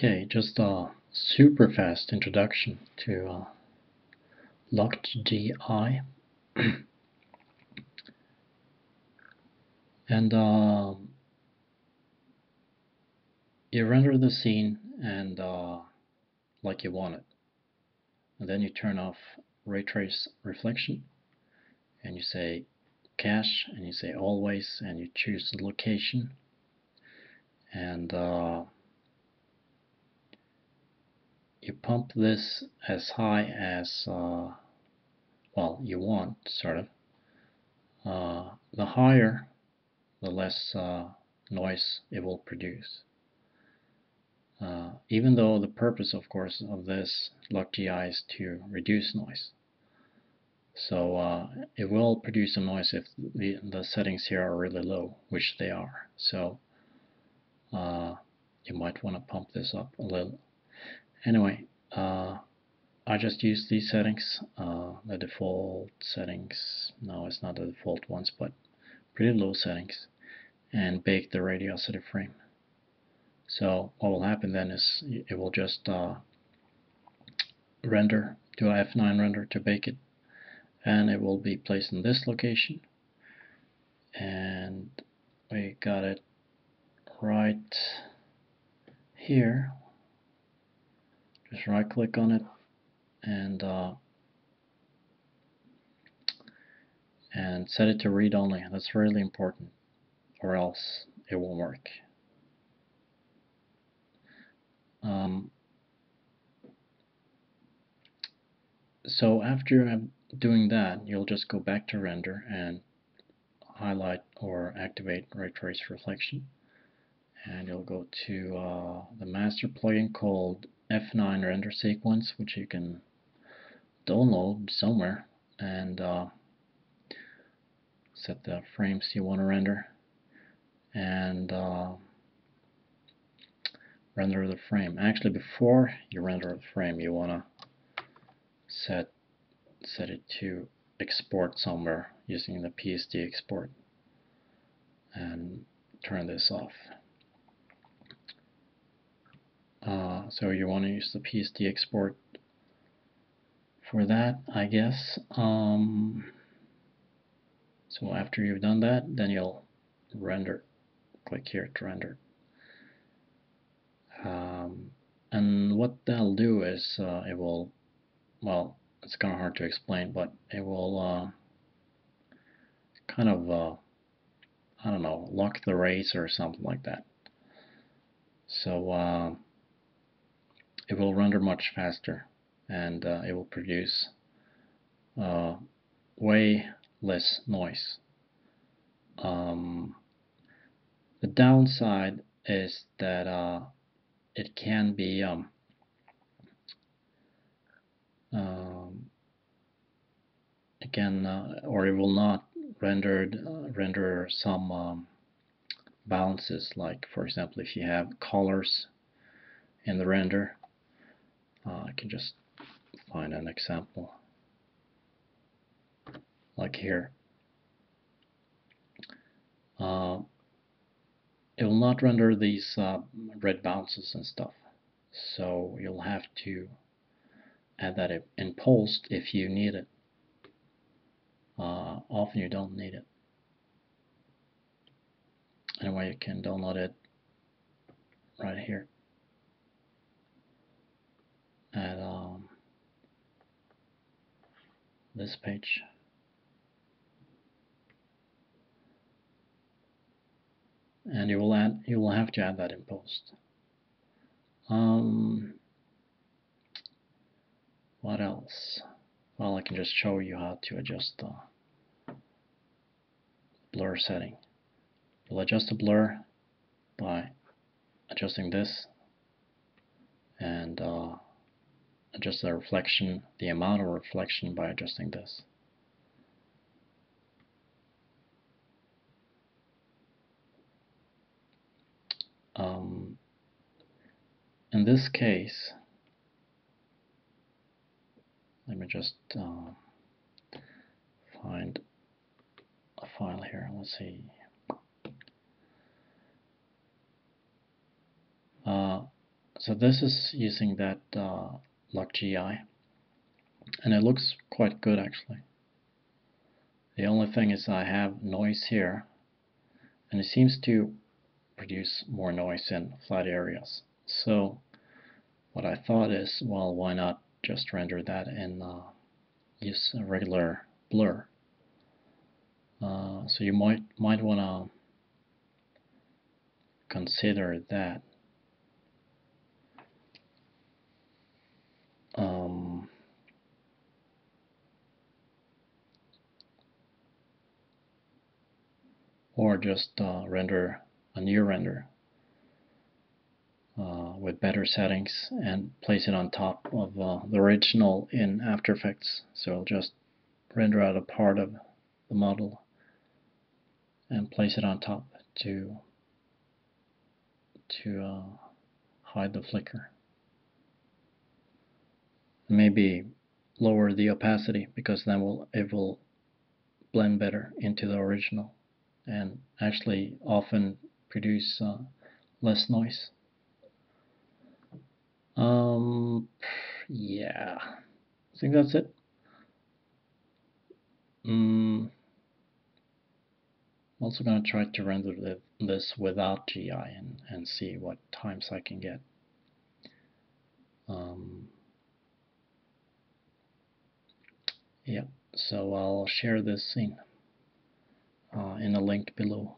Okay, just a super fast introduction to LockGI. And you render the scene and like you want it. And then you turn off ray trace reflection and you say cache and you say always and you choose the location and you pump this as high as well you want, sort of. The higher, the less noise it will produce. Even though the purpose, of course, of this LockGI is to reduce noise. So it will produce some noise if the settings here are really low, which they are. So you might want to pump this up a little. Anyway, I just use these settings, the default settings. No, it's not the default ones, but pretty low settings, and bake the radiosity frame. So what will happen then is it will just render, do a F9 render to bake it, and it will be placed in this location, and we got it right here. Just right click on it and set it to read only. That's really important, or else it won't work. So after doing that, you'll just go back to render and highlight or activate ray trace reflection, and you'll go to the master plugin called F9 render sequence, which you can download somewhere, and set the frames you want to render and render the frame. Actually, before you render the frame, you want to set it to export somewhere using the PSD export and turn this off. So you want to use the PSD export for that, I guess. So after you've done that, then you'll render. Click here to render. And what that'll do is it will, well, it's kind of hard to explain, but it will kind of, I don't know, lock the rays or something like that. So it will render much faster, and it will produce way less noise. The downside is that it can be or it will not render some bounces, like for example if you have colors in the render. I can just find an example like here. It will not render these red bounces and stuff, so you'll have to add that in post if you need it. Often you don't need it. Anyway, you can download it right here at this page. And you will have to add that in post. What else? Well, I can just show you how to adjust the blur setting. You'll adjust the blur by adjusting this, and adjust the reflection, the amount of reflection, by adjusting this. In this case, let me just find a file here. Let's see. So this is using that LockGI, and it looks quite good actually. The only thing is I have noise here, and it seems to produce more noise in flat areas. So what I thought is, well, why not just render that and use a regular blur. So you might want to consider that. Or just render a new render with better settings and place it on top of the original in After Effects. So I'll just render out a part of the model and place it on top to hide the flicker. Maybe lower the opacity, because then it will blend better into the original and actually often produce less noise. Yeah, I think that's it. I'm also going to try to render this without GI and see what times I can get. Yeah, so I'll share this scene in a link below.